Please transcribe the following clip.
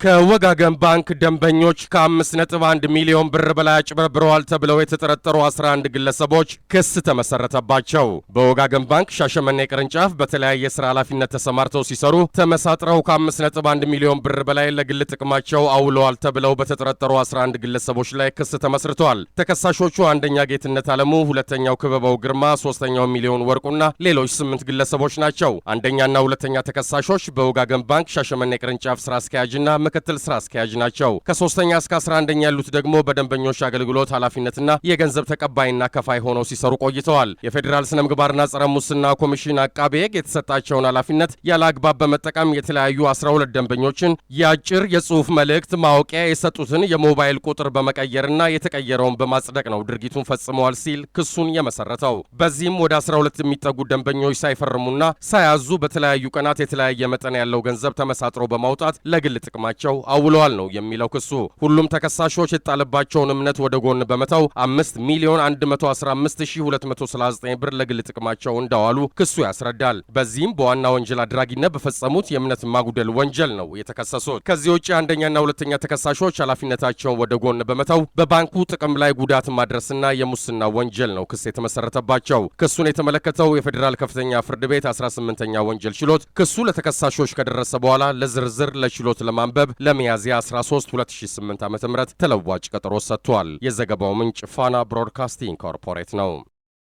ከወጋገን ባንክ ደንበኞች ከ5.1 ሚሊዮን ብር በላይ አጭበርብረዋል ተብለው የተጠረጠሩ 11 ግለሰቦች ክስ ተመሰረተባቸው። በወጋገን ባንክ ሻሸመኔ ቅርንጫፍ በተለያየ ስራ ኃላፊነት ተሰማርተው ሲሰሩ ተመሳጥረው ከ5.1 ሚሊዮን ብር በላይ ለግል ጥቅማቸው አውለዋል ተብለው በተጠረጠሩ 11 ግለሰቦች ላይ ክስ ተመስርቷል። ተከሳሾቹ አንደኛ ጌትነት አለሙ፣ ሁለተኛው ክበበው ግርማ፣ ሶስተኛው ሚሊዮን ወርቁና ሌሎች 8 ግለሰቦች ናቸው። አንደኛና ሁለተኛ ተከሳሾች በወጋገን ባንክ ሻሸመኔ ቅርንጫፍ ስራ አስኪያጅና ምክትል ስራ አስኪያጅ ናቸው። ከ3ኛ እስከ 11ኛ ያሉት ደግሞ በደንበኞች አገልግሎት ኃላፊነትና የገንዘብ ተቀባይና ከፋይ ሆነው ሲሰሩ ቆይተዋል። የፌዴራል ስነ ምግባርና ጸረ ሙስና ኮሚሽን አቃቤ ሕግ የተሰጣቸውን ኃላፊነት ያለ አግባብ በመጠቀም የተለያዩ 12 ደንበኞችን የአጭር የጽሑፍ መልእክት ማወቂያ የሰጡትን የሞባይል ቁጥር በመቀየርና የተቀየረውን በማጽደቅ ነው ድርጊቱን ፈጽመዋል ሲል ክሱን የመሰረተው። በዚህም ወደ 12 የሚጠጉ ደንበኞች ሳይፈርሙና ሳያዙ በተለያዩ ቀናት የተለያየ መጠን ያለው ገንዘብ ተመሳጥሮ በማውጣት ለግል ጥቅማቸው አውለዋል ነው የሚለው ክሱ። ሁሉም ተከሳሾች የተጣለባቸውን እምነት ወደ ጎን በመተው 5,115,239 ብር ለግል ጥቅማቸው እንዳዋሉ ክሱ ያስረዳል። በዚህም በዋና ወንጀል አድራጊነት በፈጸሙት የእምነት ማጉደል ወንጀል ነው የተከሰሱት። ከዚህ ውጭ አንደኛና ሁለተኛ ተከሳሾች ኃላፊነታቸውን ወደ ጎን በመተው በባንኩ ጥቅም ላይ ጉዳት ማድረስና የሙስና ወንጀል ነው ክስ የተመሰረተባቸው። ክሱን የተመለከተው የፌዴራል ከፍተኛ ፍርድ ቤት 18ኛ ወንጀል ችሎት ክሱ ለተከሳሾች ከደረሰ በኋላ ለዝርዝር ለችሎት ለማንበብ ለሚያዝያ 13 2008 ዓ.ም ተለዋጭ ቀጠሮ ሰጥቷል። የዘገባው ምንጭ ፋና ብሮድካስቲንግ ኮርፖሬት ነው።